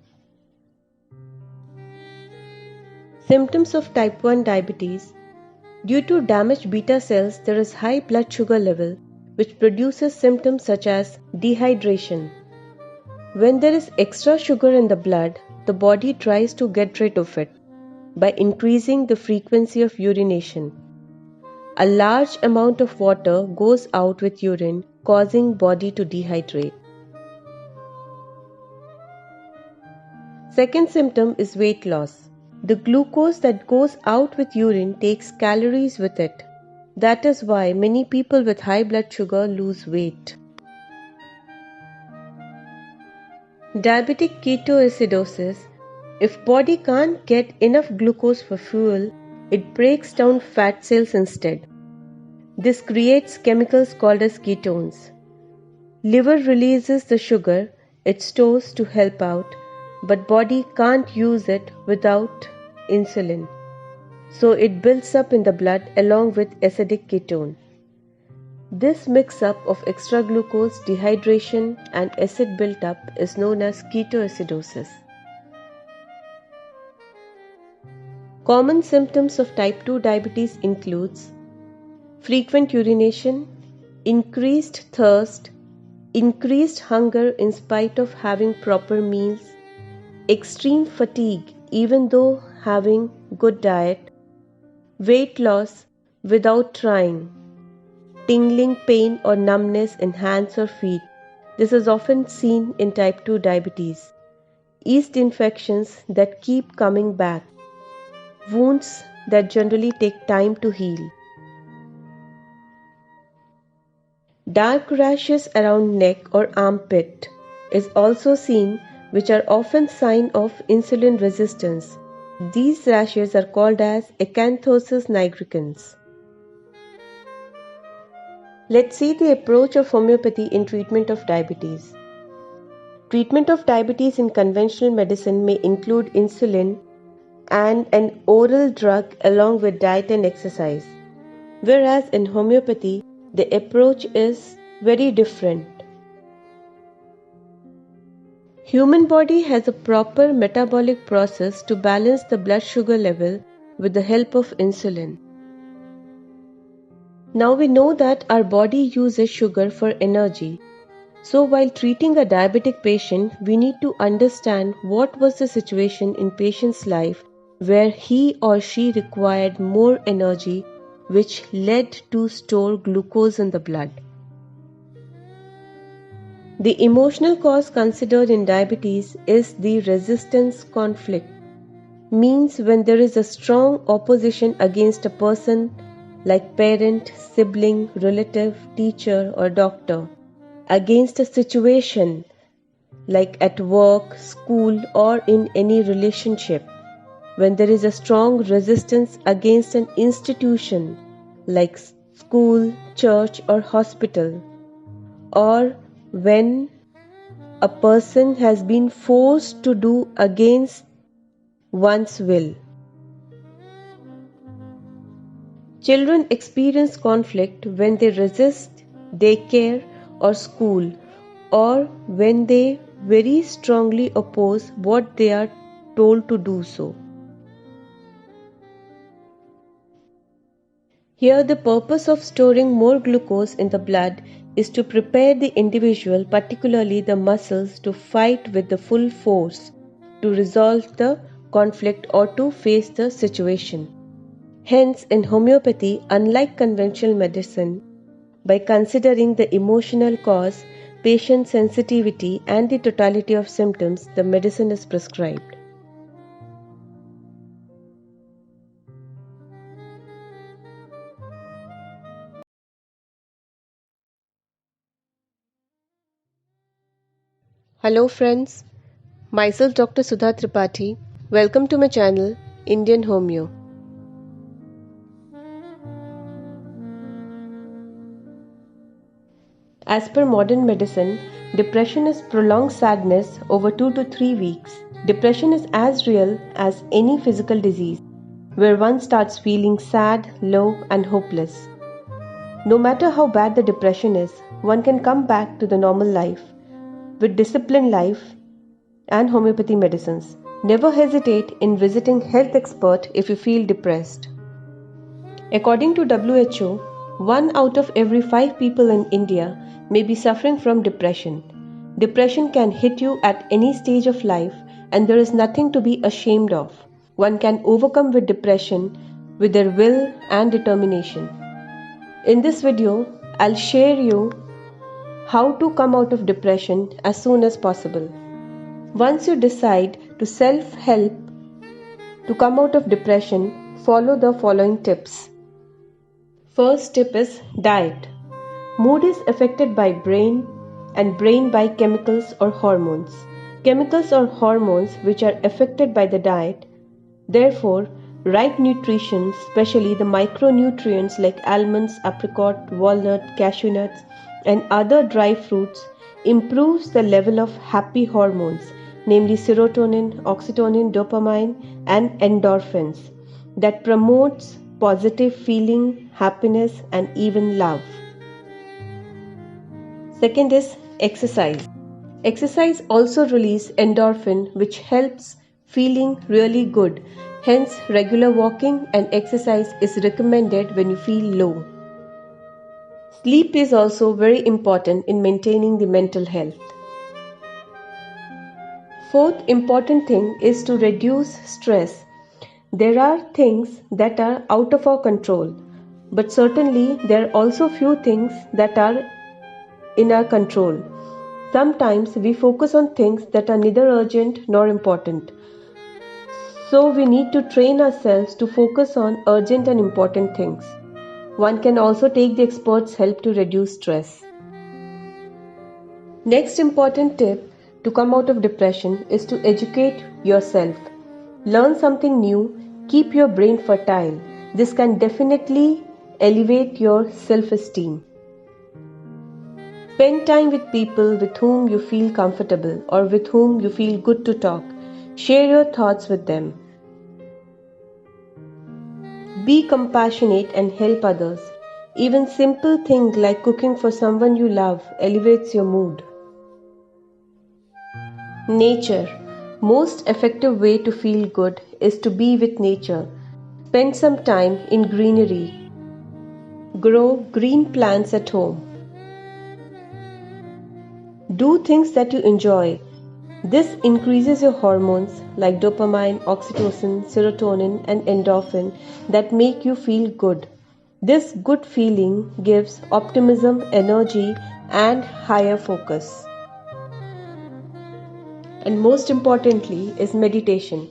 Symptoms of type 1 diabetes. Due to damaged beta cells, there is high blood sugar level, which produces symptoms such as dehydration. When there is extra sugar in the blood, the body tries to get rid of it by increasing the frequency of urination. A large amount of water goes out with urine, causing body to dehydrate. Second symptom is weight loss. The glucose that goes out with urine takes calories with it. That is why many people with high blood sugar lose weight. Diabetic ketoacidosis. If body can't get enough glucose for fuel, it breaks down fat cells instead. This creates chemicals called as ketones. Liver releases the sugar it stores to help out, but body can't use it without insulin. So it builds up in the blood along with acidic ketone. This mix-up of extra glucose, dehydration and acid built-up is known as ketoacidosis. Common symptoms of type 2 diabetes includes frequent urination, increased thirst, increased hunger in spite of having proper meals, extreme fatigue even though having good diet, weight loss without trying, tingling pain or numbness in hands or feet. This is often seen in type 2 diabetes. Yeast infections that keep coming back, wounds that generally take time to heal. Dark rashes around neck or armpit is also seen, which are often sign of insulin resistance. These rashes are called as acanthosis nigricans. Let's see the approach of homeopathy in treatment of diabetes. Treatment of diabetes in conventional medicine may include insulin and an oral drug along with diet and exercise, whereas in homeopathy, the approach is very different. Human body has a proper metabolic process to balance the blood sugar level with the help of insulin. Now we know that our body uses sugar for energy. So while treating a diabetic patient, we need to understand what was the situation in patient's life where he or she required more energy, which led to store glucose in the blood. The emotional cause considered in diabetes is the resistance conflict. Means when there is a strong opposition against a person like parent, sibling, relative, teacher or doctor, against a situation like at work, school or in any relationship, when there is a strong resistance against an institution like school, church or hospital, or when a person has been forced to do against one's will. Children experience conflict when they resist daycare or school, or when they very strongly oppose what they are told to do so. Here the purpose of storing more glucose in the blood is to prepare the individual, particularly the muscles, to fight with the full force, to resolve the conflict or to face the situation. Hence, in homeopathy, unlike conventional medicine, by considering the emotional cause, patient sensitivity and the totality of symptoms, the medicine is prescribed. Hello friends, myself Dr. Sudha Tripathi. Welcome to my channel, Indian Homeo. As per modern medicine, depression is prolonged sadness over 2 to 3 weeks. Depression is as real as any physical disease, where one starts feeling sad, low, and hopeless. No matter how bad the depression is, one can come back to the normal life with disciplined life and homeopathy medicines. Never hesitate in visiting health expert if you feel depressed. According to WHO, 1 out of every 5 people in India may be suffering from depression. Depression can hit you at any stage of life, and there is nothing to be ashamed of. One can overcome with depression with their will and determination. In this video, I'll share you how to come out of depression as soon as possible. Once you decide to self-help to come out of depression, follow the following tips. First tip is diet. Mood is affected by brain and brain by chemicals or hormones. Chemicals or hormones which are affected by the diet. Therefore, right nutrition, especially the micronutrients like almonds, apricot, walnut, cashew nuts, and other dry fruits, improves the level of happy hormones, namely serotonin, oxytocin, dopamine, and endorphins, that promotes positive feeling, happiness, and even love. Second is exercise. Exercise also releases endorphin, which helps feeling really good. Hence, regular walking and exercise is recommended when you feel low. Sleep is also very important in maintaining the mental health. Fourth important thing is to reduce stress. There are things that are out of our control, but certainly there are also few things that are in our control. Sometimes we focus on things that are neither urgent nor important. So we need to train ourselves to focus on urgent and important things. One can also take the expert's help to reduce stress. Next important tip to come out of depression is to educate yourself. Learn something new, keep your brain fertile. This can definitely elevate your self-esteem. Spend time with people with whom you feel comfortable or with whom you feel good to talk. Share your thoughts with them. Be compassionate and help others. Even simple things like cooking for someone you love elevates your mood. Nature. Most effective way to feel good is to be with nature. Spend some time in greenery. Grow green plants at home. Do things that you enjoy. This increases your hormones like dopamine, oxytocin, serotonin, and endorphin that make you feel good. This good feeling gives optimism, energy, and higher focus. And most importantly is meditation.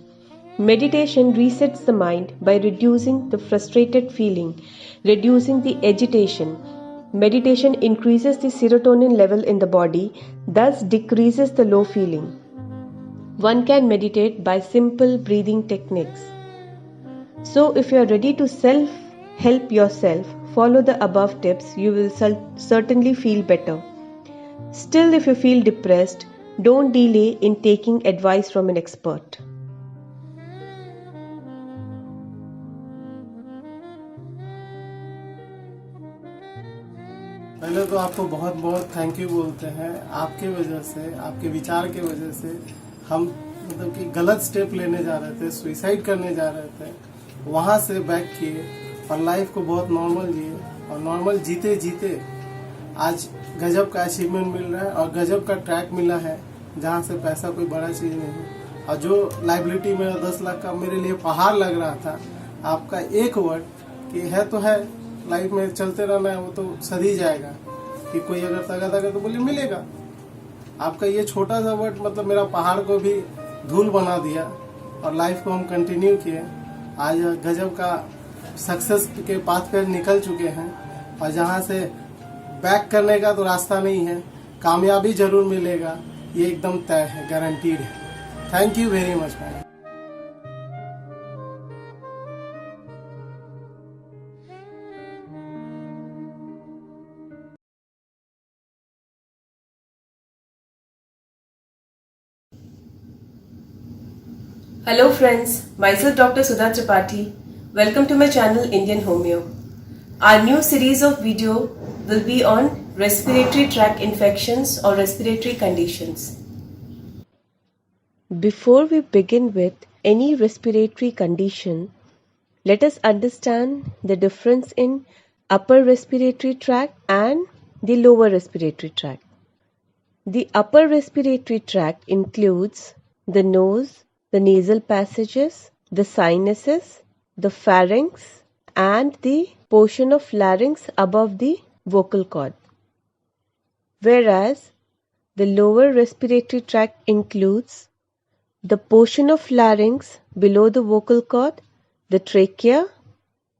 Meditation resets the mind by reducing the frustrated feeling, reducing the agitation. Meditation increases the serotonin level in the body, thus decreases the low feeling. One can meditate by simple breathing techniques. So if you are ready to self-help yourself, follow the above tips, you will certainly feel better. Still, if you feel depressed, don't delay in taking advice from an expert. पहले तो आपको बहुत बहुत thank you बोलते हैं। आपके वजह से, आपके विचार के वजह से हम मतलब कि गलत स्टेप लेने जा रहे थे, सुइसाइड करने जा रहे थे, वहां से बैक किए और लाइफ को बहुत नॉर्मल जिए और नॉर्मल जीते जीते आज गजब का अचीवमेंट मिल रहा है और गजब का ट्रैक मिला है जहां से पैसा कोई बड़ा चीज नहीं है। और जो लाइबिलिटी मेरा 10 लाख का मेरे लिए पहाड़ लग रहा था, आपका एक वर्ड कि है तो है, लाइफ में चलते रहना है, वो तो सद ही जाएगा, कि कोई अगर तगड़ा तगड़ा तो बोले मिलेगा। आपका ये छोटा सा वर्ड मतलब मेरा पहाड़ को भी धूल बना दिया और लाइफ को हम कंटिन्यू किए। आज गजब का सक्सेस के पाथ पे निकल चुके हैं और जहां से बैक करने का तो रास्ता नहीं है, कामयाबी जरूर मिलेगा, ये एकदम तय है, गारंटीड है। Thank you very much ma'am. Hello friends, myself Dr. Sudha Tripathi. Welcome to my channel Indian Homeo. Our new series of video will be on respiratory tract infections or respiratory conditions. Before we begin with any respiratory condition, Let us understand the difference in upper respiratory tract and the lower respiratory tract. The upper respiratory tract includes the nose, the nasal passages, the sinuses, the pharynx, and the portion of larynx above the vocal cord. Whereas the lower respiratory tract includes the portion of larynx below the vocal cord, the trachea,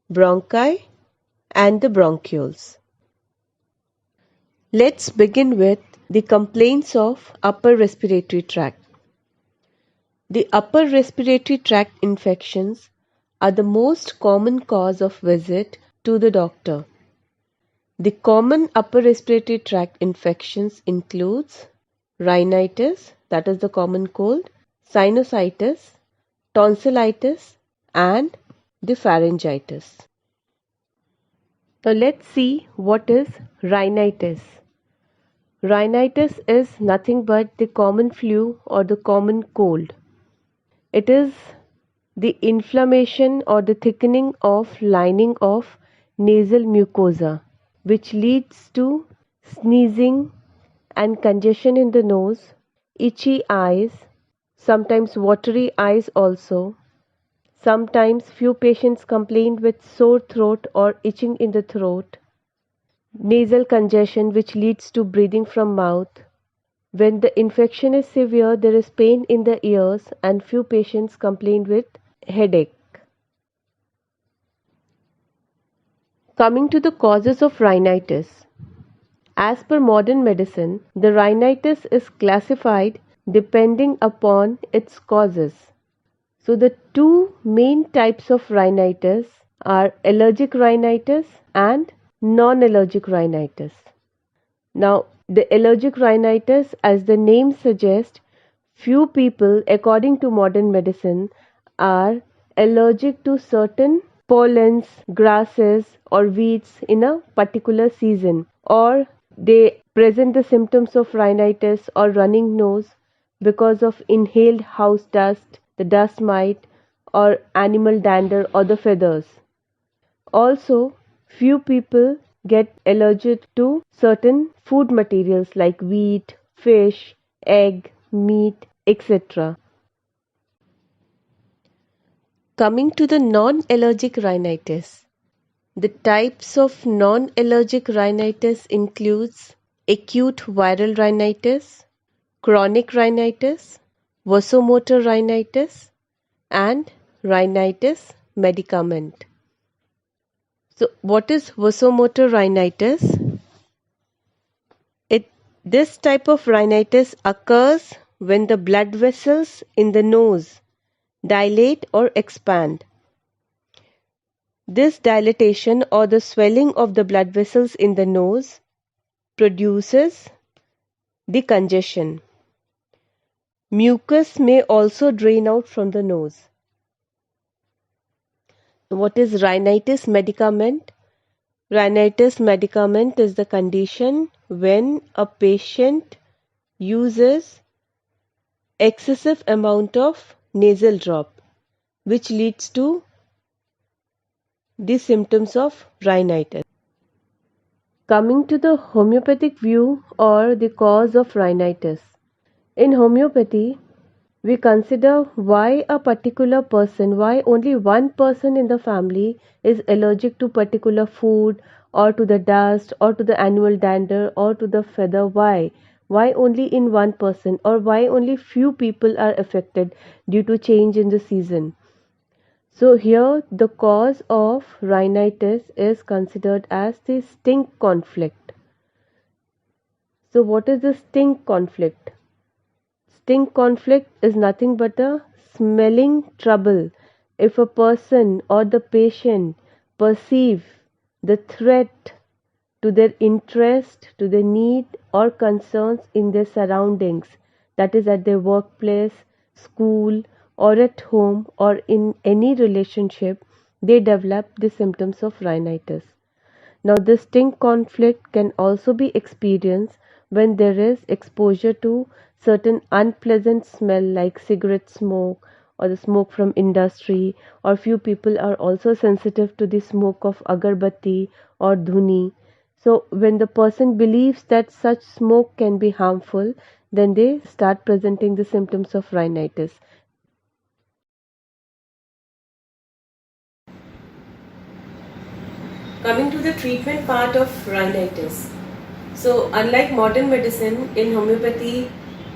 bronchi, and the bronchioles. Let's begin with the complaints of upper respiratory tract. The upper respiratory tract infections are the most common cause of visit to the doctor. The common upper respiratory tract infections includes rhinitis, that is the common cold, sinusitis, tonsillitis, and the pharyngitis. Now let's see what is rhinitis. Rhinitis is nothing but the common flu or the common cold. It is the inflammation or the thickening of lining of nasal mucosa, which leads to sneezing and congestion in the nose, itchy eyes, sometimes watery eyes also. Sometimes few patients complain with sore throat or itching in the throat, nasal congestion which leads to breathing from mouth. When the infection is severe, there is pain in the ears and few patients complain with headache. Coming to the causes of rhinitis. As per modern medicine, the rhinitis is classified depending upon its causes. So the two main types of rhinitis are allergic rhinitis and non-allergic rhinitis. Now, the allergic rhinitis, as the name suggests, few people, according to modern medicine, are allergic to certain pollens, grasses, or weeds in a particular season, or they present the symptoms of rhinitis or running nose because of inhaled house dust, the dust mite, or animal dander or the feathers. Also, few people get allergic to certain food materials like wheat, fish, egg, meat, etc. Coming to the non-allergic rhinitis. The types of non-allergic rhinitis includes acute viral rhinitis, chronic rhinitis, vasomotor rhinitis, and rhinitis medicament. So, what is vasomotor rhinitis? This type of rhinitis occurs when the blood vessels in the nose dilate or expand. This dilatation or the swelling of the blood vessels in the nose produces the congestion. Mucus may also drain out from the nose. What is rhinitis medicament? Rhinitis medicament is the condition when a patient uses excessive amount of nasal drop, which leads to the symptoms of rhinitis. Coming to the homeopathic view or the cause of rhinitis. In homeopathy, we consider why a particular person, why only one person in the family is allergic to particular food or to the dust or to the animal dander or to the feather. Why only in one person, or why only few people are affected due to change in the season. So here the cause of rhinitis is considered as the stink conflict. So what is the stink conflict? Stink conflict is nothing but a smelling trouble. If a person or the patient perceive the threat to their interest, to their need or concerns in their surroundings, that is at their workplace, school, or at home, or in any relationship, they develop the symptoms of rhinitis. Now, this stink conflict can also be experienced when there is exposure to certain unpleasant smell like cigarette smoke or the smoke from industry, or few people are also sensitive to the smoke of agarbatti or dhuni. So when the person believes that such smoke can be harmful, then they start presenting the symptoms of rhinitis. Coming to the treatment part of rhinitis. So, unlike modern medicine, in homeopathy,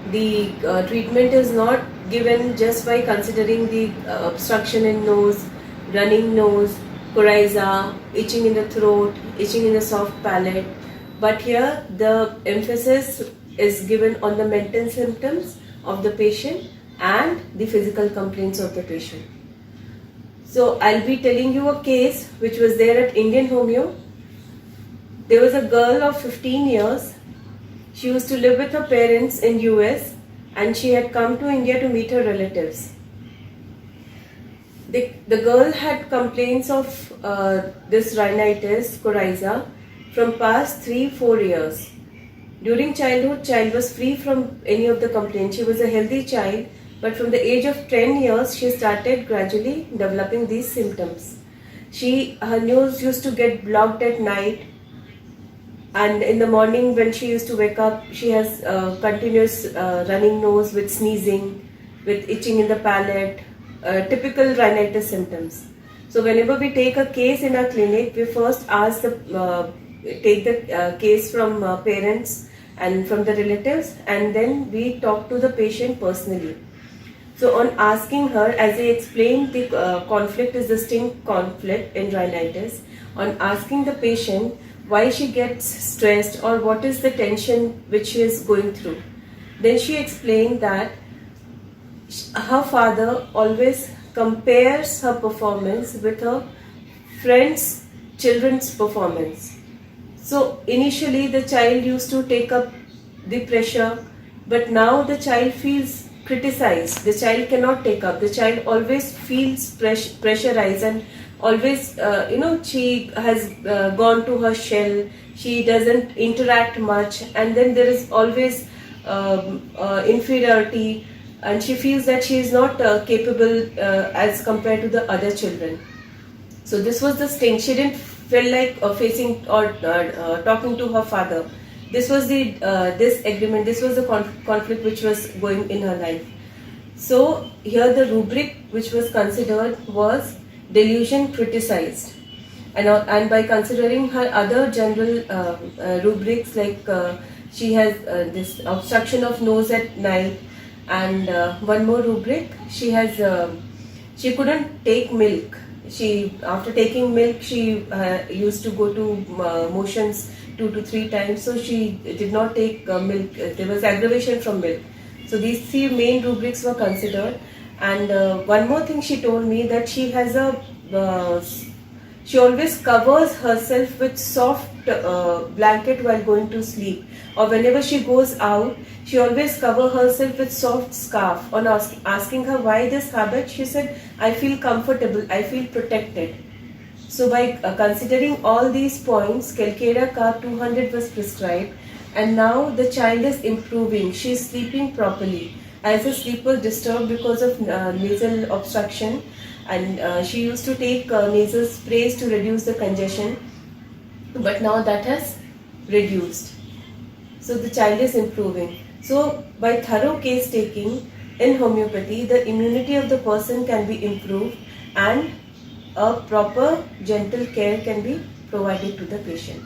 the treatment is not given just by considering the obstruction in nose, running nose, coryza, itching in the throat, itching in the soft palate. But here, the emphasis is given on the mental symptoms of the patient and the physical complaints of the patient. So I'll be telling you a case which was there at Indian Homeo. There was a girl of 15 years. She used to live with her parents in US and she had come to India to meet her relatives. The girl had complaints of this rhinitis, coryza, from past 3-4 years. During childhood, child was free from any of the complaints. She was a healthy child, but from the age of 10 years, she started gradually developing these symptoms. Her nose used to get blocked at night, and in the morning when she used to wake up, she has continuous running nose with sneezing, with itching in the palate, typical rhinitis symptoms. So whenever we take a case in our clinic, we first ask take the case from parents and from the relatives, and then we talk to the patient personally. So on asking her, as I explained, the conflict is distinct conflict in rhinitis. On asking the patient why she gets stressed or what is the tension which she is going through, then she explained that her father always compares her performance with her friends' children's performance. So initially the child used to take up the pressure, but now the child feels criticized. The child cannot take up. The child always feels pressurized and always, she has gone to her shell. She doesn't interact much, and then there is always inferiority, and she feels that she is not capable as compared to the other children. So this was the sting. She didn't feel like facing or talking to her father. This was the disagreement. This was the conflict which was going in her life. So here the rubric which was considered was delusion criticized, and by considering her other general rubrics like she has this obstruction of nose at night, and one more rubric, she she couldn't take milk. After taking milk, she used to go to motions 2 to 3 times, so she did not take milk. There was aggravation from milk. So these 3 main rubrics were considered. And one more thing she told me, that she has she always covers herself with soft blanket while going to sleep, or whenever she goes out, she always covers herself with soft scarf. On asking her why this habit, she said, I feel comfortable, I feel protected. So by considering all these points, Calcarea Carb 200 was prescribed, and now the child is improving. She is sleeping properly. As her sleep was disturbed because of nasal obstruction, and she used to take nasal sprays to reduce the congestion, but now that has reduced. So the child is improving. So by thorough case taking in homeopathy, the immunity of the person can be improved and a proper gentle care can be provided to the patient.